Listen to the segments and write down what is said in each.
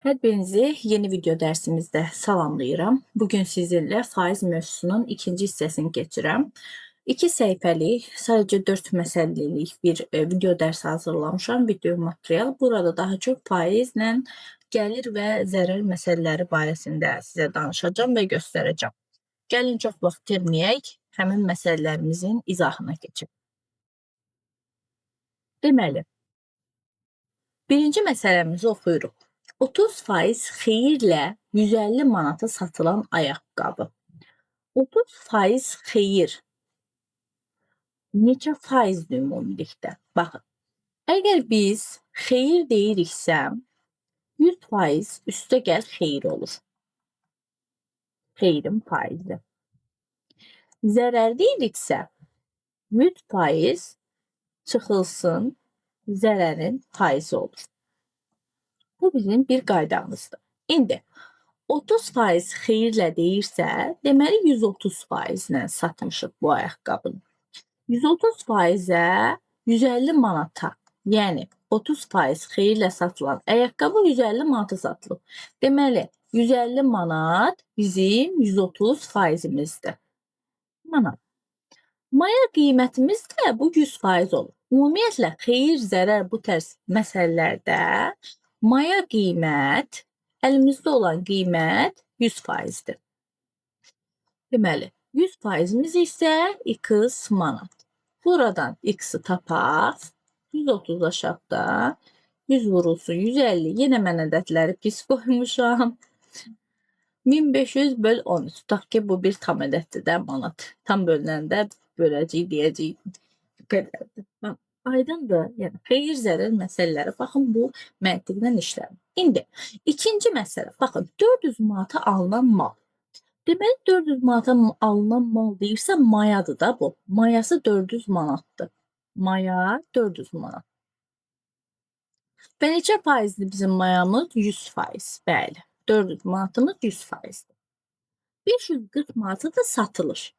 Hər birinizi yeni video dərsimizdə salamlayıram. Bugün sizinlə faiz mövzusunun ikinci hissəsini keçirəm. 2 səhifəlik, sadəcə 4 məsələlik bir video dərsi hazırlamışam, video material. Burada daha çox faizlə gəlir və zərər məsələləri barəsində sizə danışacağam və göstərəcəm. Gəlin çox vaxt itirməyək, həmin məsələlərimizin izahına keçək. Deməli, birinci məsələmizi oxuyuruq. 30% xeyirlə 150 manata satılan ayaqqabı. 30% xeyir neçə faizdir ümumilikdə? Baxın, əgər biz xeyir deyiriksə, 100% üstə gəl xeyir olur. Xeyrin faizi. Zərər deyiriksə, 100% çıxılsın, zərərin faizi olur. Bu bizim bir qaydamızdır. İndi 30% xeyirlə deyirsə, deməli 130%-lə satmışıq bu ayaqqabını. 130%-ə 150 manata, yəni 30% xeyirlə satılan ayaqqabı 150 manata satılıb. Deməli, 150 manat bizim 130%-imizdir. Manat. Maya qiymətimiz də bu 100% olur. Ümumiyyətlə, xeyir, zərər bu tərz məsələlərdə maya qiymət, əlimizdə olan qiymət 100%-dir. Deməli, 100%-imiz isə x manat. Buradan x-i tapaq, 130 aşağıda, 100 vurulsun 150, yenə mən ədədləri pis qoymuşam. 1500 böl 13, tutaq ki, bu bir tam ədəddir də manat. Tam bölünəndə böləcəyik, deyəcəyik, qədərdir. Aydındır, yəni xeyir, zərər məsələləri, baxın, bu məntiqlə işləmir. İndi, ikinci məsələ, baxın, 400 manata alınan mal. Deməli, 400 manata alınan mal deyirsə, mayadır da bu. Mayası 400 manatdır. Maya 400 manat. Və neçə faizdir bizim mayamız? 100%. Bəli, 400 manatımız 100%-dir. 540 manata da satılır.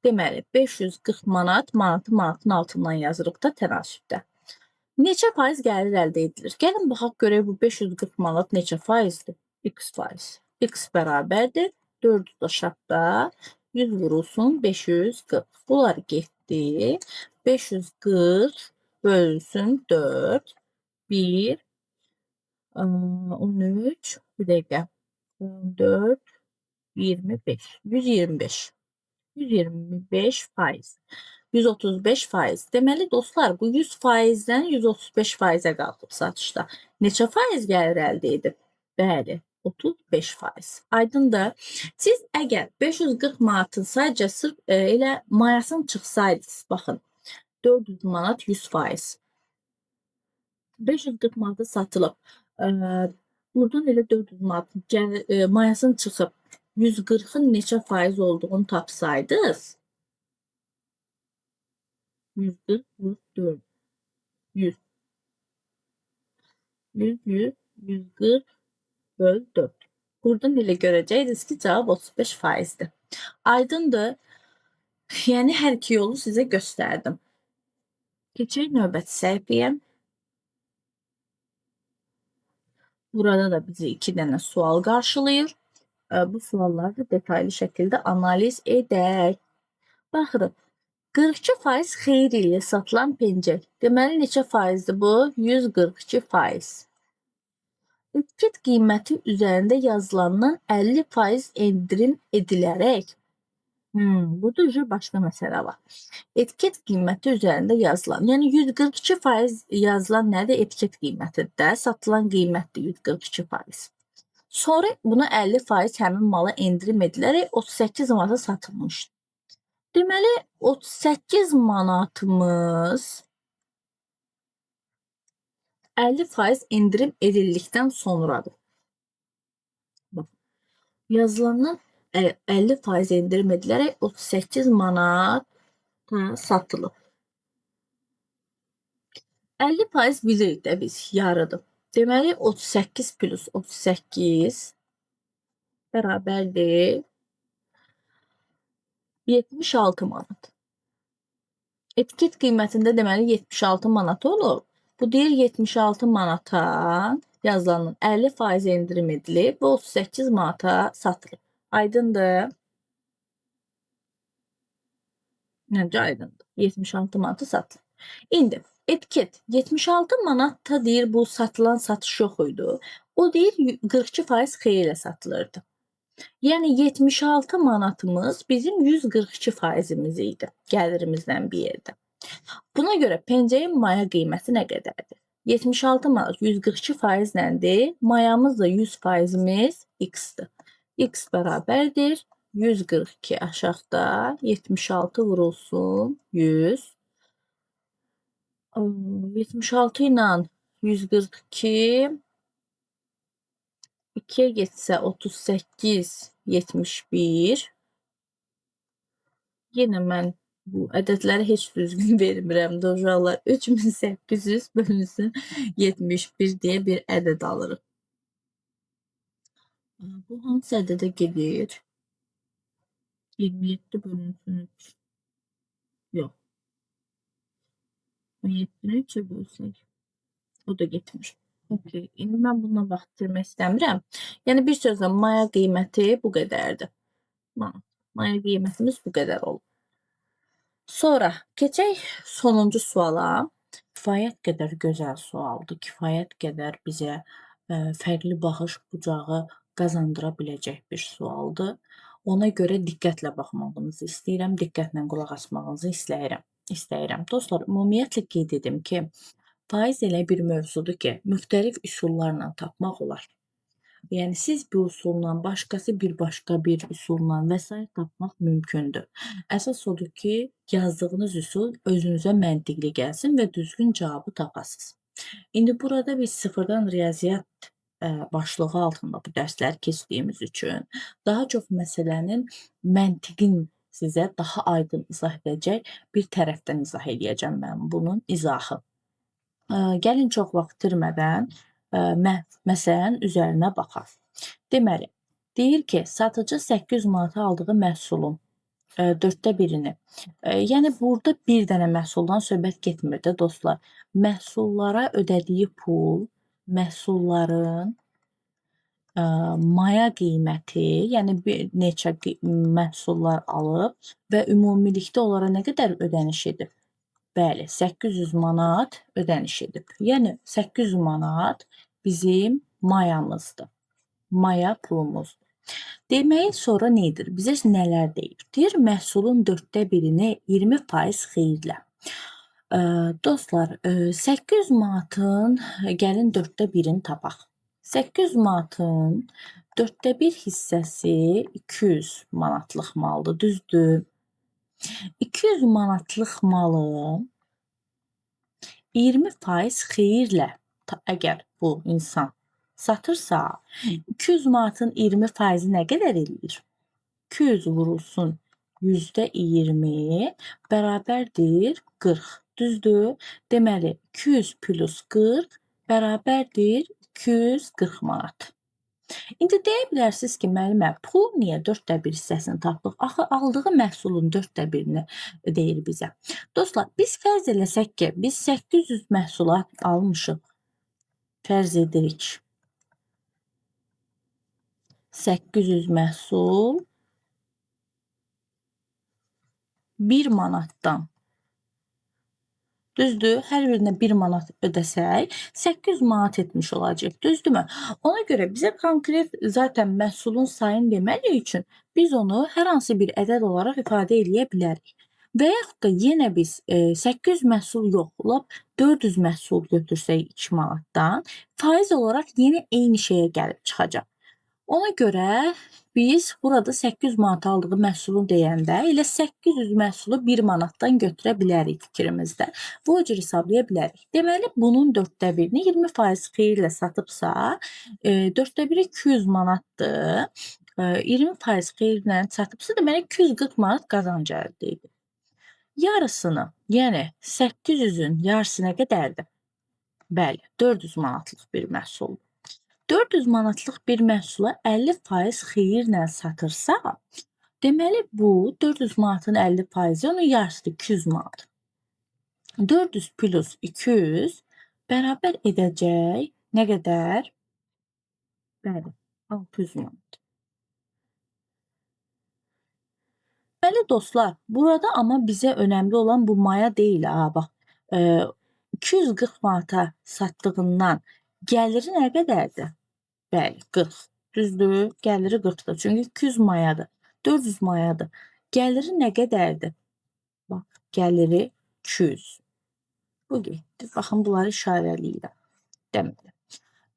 Deməli, 540 manat, manatın altından yazırıq da tənasübdə. Neçə faiz gəlir əldə edilir? Gəlin, baxaq görək bu 540 manat neçə faizdir? X faiz. X bərabərdir 400 aşağıda, 100 vurulsun 540. Bunlar getdi. 540 bölünsün 4, 1, 13, bir dəqiqə, 14, 25, 125. 125%. 135%. Deməli, dostlar, bu 100%-dən 135%-ə qalxıb satışda. Neçə faiz gəlir əldə edib? Bəli, 35%. Aydındır. Siz əgər 540 manatın sadəcə sırf elə mayasını çıxsaydınız, baxın, 400 manat 100%. 540 manata satılıb. Buradan elə 400 manatın mayasını çıxıb 140-ın neçə faiz olduğunu tapsaydınız, 140, 140, 100. 140 böl 4. Buradan elə görəcəydiniz ki, cavab 35%-dir. Aydındır. Yəni, hər iki yolu sizə göstərdim. Keçək növbəti səhifəyə. Burada da bizi 2 dənə sual qarşılayır. Bu sualları da detaylı şəkildə analiz edək. Baxırıq, 42% xeyir ilə satılan pencək. Deməli, neçə faizdir bu? 142%. Etiket qiyməti üzərində yazılandan 50% endirim edilərək. Burada başqa məsələ var. Etiket qiyməti üzərində yazılan. Yəni, 142% yazılan nədir? Etiket qiymətidir də. Satılan qiymətdir 142%. Sonra buna 50% həmin mala endirim edilərək 38 manata satılmışdır. Deməli, 38 manatımız 50% endirim edildikdən sonradır. Yazılandan 50% endirim edilərək 38 manata satılıb. 50% bilirik də biz, yarıdır. Deməli, 38 plus 38 bərabərdir 76 manat. Etiket qiymətində deməli 76 manat olur. Bu deyir 76 manata yazılanın 50% endirim edilib və 38 manata satılıb. Aydındır? Necə aydındır? 76 manata satılıb. İndi etiket 76 manatda deyir bu satılan satış yox idi. O deyir 42% xeyirlə satılırdı. Yəni 76 manatımız bizim 142%imiz idi gəlirimizdən bir yerdə. Buna görə pencəyin maya qiyməti nə qədərdir? 76 manat 142% nəndir? Mayamız da 100%imiz x-dir. X bərabərdir 142 aşağıda 76 vurulsun 100. 76 ilə 142 2-yə getsə 38 71. Yenə mən bu ədədləri heç düzgün vermirəm də uşaqlar. 3800 bölünsün 71 deyə bir ədəd alırıq. Bu hansı ədədə gedir? 27 bölünsün 3. Yox. 17-ni 3-ə bölsək. O da getmir. Okay. İndi mən bununla vaxt itirmək istəmirəm. Yəni bir sözlə maya qiyməti bu qədərdir. Maya qiymətimiz bu qədər olur. Sonra keçək sonuncu suala. Kifayət qədər gözəl sualdır. Kifayət qədər bizə fərqli baxış bucağı qazandıra biləcək bir sualdır. Ona görə diqqətlə baxmağınızı istəyirəm, diqqətlə qulaq asmağınızı istəyirəm. Dostlar, ümumiyyətlə qeyd edim ki, faiz elə bir mövzudur ki, müxtəlif üsullarla tapmaq olar. Yəni siz bu üsulla, başqası bir başqa bir üsulla və s. tapmaq mümkündür. Əsas odur ki, yazdığınız üsul özünüzə məntiqli gəlsin və düzgün cavabı tapasınız. İndi burada biz sıfırdan riyaziyyat başlığı altında bu dərsləri keçdiyimiz üçün daha çox məsələnin məntiqin sizə daha aydın izah edəcək bir tərəfdən izah edəcəm mən bunun izahı. Gəlin çox vaxt itirmədən məsələnin üzərinə baxaq. Deməli, deyir ki, satıcı 800 manata aldığı məhsulun 1/4-ni. Yəni burada bir dənə məhsuldan söhbət getmir də dostlar. Məhsullara ödədiyi pul, məhsulların maya qiyməti, yəni bir neçə məhsullar alıb və ümumilikdə onlara nə qədər ödəniş edib? Bəli, 800 manat ödəniş edib. Yəni 800 manat bizim mayamızdır. Maya pulumuzdur. Deməyi sonra nedir? Bizə nələr deyir? Deyir, məhsulun 1/4-ni 20% xeyirlə. Dostlar, 800 manatın gəlin 1/4-ni tapaq. 800 manatın 1/4 hissəsi 200 manatlıq maldır, düzdür? 200 manatlıq malı 20% xeyirlə əgər bu insan satırsa, 200 manatın 20%-i nə qədər eləyir? 200 vurulsun %20 bərabərdir 40. Düzdür? Deməli, 200 plus 40 bərabərdir 240 manat. İndi deyə bilərsiniz ki, müəllimə, pul niyə 1/4 hissəsini tapdıq? Axı aldığı məhsulun 1/4-ni deyir bizə. Dostlar, biz fərz eləsək ki, biz 800 məhsulat almışıq. Fərz edirik. 800 məhsul 1 manatdan. Düzdür? Hər birinə 1 manat ödəsək, 800 manat etmiş olacaq. Düzdürmü? Ona görə bizə konkret zaten məhsulun sayını demədiyi üçün biz onu hər hansı bir ədəd olaraq ifadə eləyə bilərik. Və yaxud da yenə biz 800 məhsul yox, lap 400 məhsul götürsək 2 manatdan, faiz olaraq yenə eyni şeyə gəlib çıxacaq. Ona görə biz burada 800 manat aldığı məhsulu deyəndə elə 800 məhsulu 1 manatdan götürə bilərik fikrimizdə. Bu cür hesablaya bilərik. Deməli, bunun 1/4-ni 20% xeyirlə satıbsa, 1/4 200 manatdır. 20% xeyirlə satıbsa, deməli 240 manat qazanc əldə edir. Yarısını, yəni 800-ün yarısı nə qədərdir? Bəli, 400 manatlıq bir məhsul. 400 manatlıq bir məhsula 50% xeyirlə satırsa, deməli bu 400 manatın 50%-i onun yarısıdır, 200 manat. 400 plus 200 bərabər edəcək nə qədər? Bəli, 600 manat. Deməli dostlar, burada amma bizə önəmli olan bu maya deyil ha, bax. 240 manata satdığından gəliri nə qədərdir? Bəli, 40. Düzdür? Gəliri 40-dır. Çünki 200 mayadır. 400 mayadır. Gəliri nə qədərdir? Bax, gəliri 200. Bu getdi. Baxın, bunları işarələyirəm. Deməli.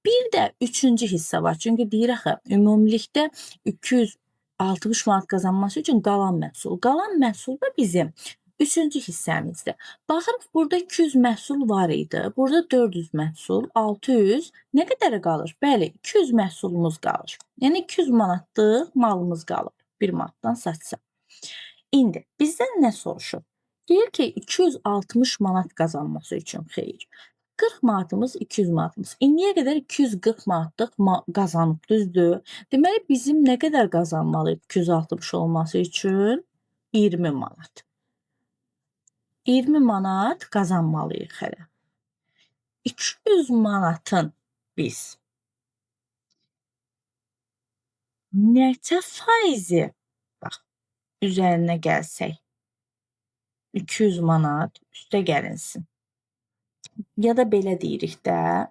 Bir də üçüncü hissə var. Çünki deyir axı, ümumilikdə 260 manat qazanması üçün qalan məhsul. Qalan məhsul da bizim üçüncü hissəmizdir. Baxırıq, burada 200 məhsul var idi. Burada 400 məhsul, 600. Nə qədərə qalır? Bəli, 200 məhsulumuz qalır. Yəni 200 manatlıq malımız qalır. 1 manatdan satsa. İndi bizdən nə soruşur? Deyir ki, 260 manat qazanması üçün xeyir. 40 manatımız, 200 manatımız. İndiyə qədər 240 manatlıq qazanıb, düzdür? Deməli, bizim nə qədər qazanmalıyıq 260 olması üçün? 20 manat. 20 manat qazanmalıyıq hələ. 200 manatın biz neçə faizi, bax, üzərinə gəlsək, 200 manat üstə gəlinsin. Ya da belə deyirik də,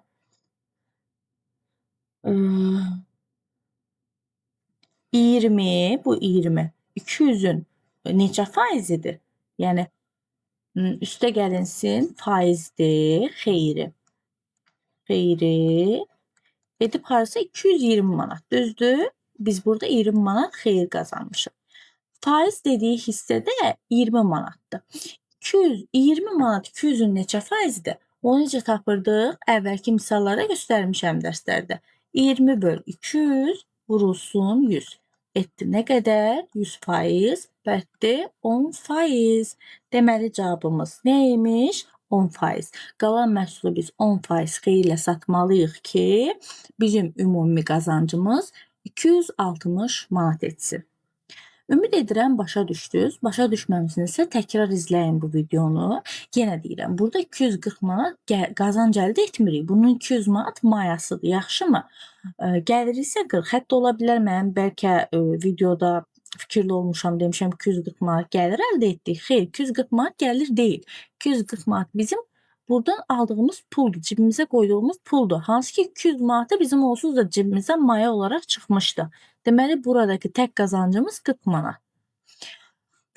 20, bu 20. 200-ün neçə faizidir? Yəni, üstə gəlinsin faizdir, xeyri. Xeyri edib harasa 220 manat, düzdür? Biz burada 20 manat xeyir qazanmışıq. Faiz dediyi hissədə 20 manatdır. 20 manat 200-ün neçə faizidir? Onu necə tapırdıq? Əvvəlki misallarda göstərmişəm dərslərdə. 20 böl 200 vurulsun 100. Etdi nə qədər? 100%. Bətdi 10%. Deməli cavabımız neymiş? 10%. Qalan məhsulu biz 10% xeyirlə satmalıyıq ki, bizim ümumi qazancımız 260 manat etsin. Ümid edirəm başa düşdünüz. Başa düşməmisinizsə təkrar izləyin bu videonu. Yenə deyirəm, burada 240 manat qazanc əldə etmirik. Bunun 200 manat mayasıdır, yaxşımı? Gəliri isə 40. Hətta ola bilər mən bəlkə videoda fikirli olmuşam, demişəm 240 manat gəlir əldə etdik. Xeyr, 240 manat gəlir deyil. 240 manat bizim buradan aldığımız puldur, cibimizə qoyduğumuz puldur. Hansı ki 200 manatı bizim onsuz da cibimizdən maya olaraq çıxmışdı. Deməli, buradakı tək qazancımız 40 manat.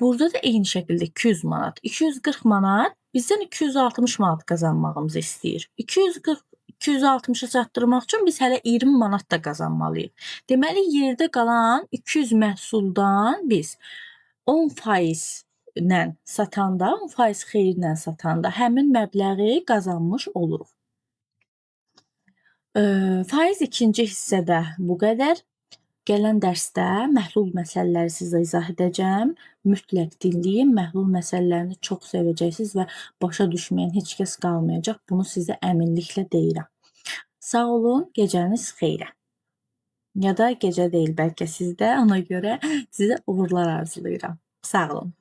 Burada da eyni şəkildə 200 manat. 240 manat bizdən 260 manat qazanmağımızı istəyir. 260-a çatdırmaq üçün biz hələ 20 manat da qazanmalıyıq. Deməli, yerdə qalan 200 məhsuldan biz 10% ilə satanda, 10% xeyirlə satanda həmin məbləği qazanmış oluruq. Faiz ikinci hissədə bu qədər. Gələn dərsdə məhlul məsələləri sizə izah edəcəm. Mütləq dinləyin, məhlul məsələlərini çox sevəcəksiniz və başa düşməyən heç kəs qalmayacaq. Bunu sizə əminliklə deyirəm. Sağ olun, gecəniz xeyrə. Ya da gecə deyil, bəlkə sizdə, ona görə sizə uğurlar arzulayıram. Sağ olun.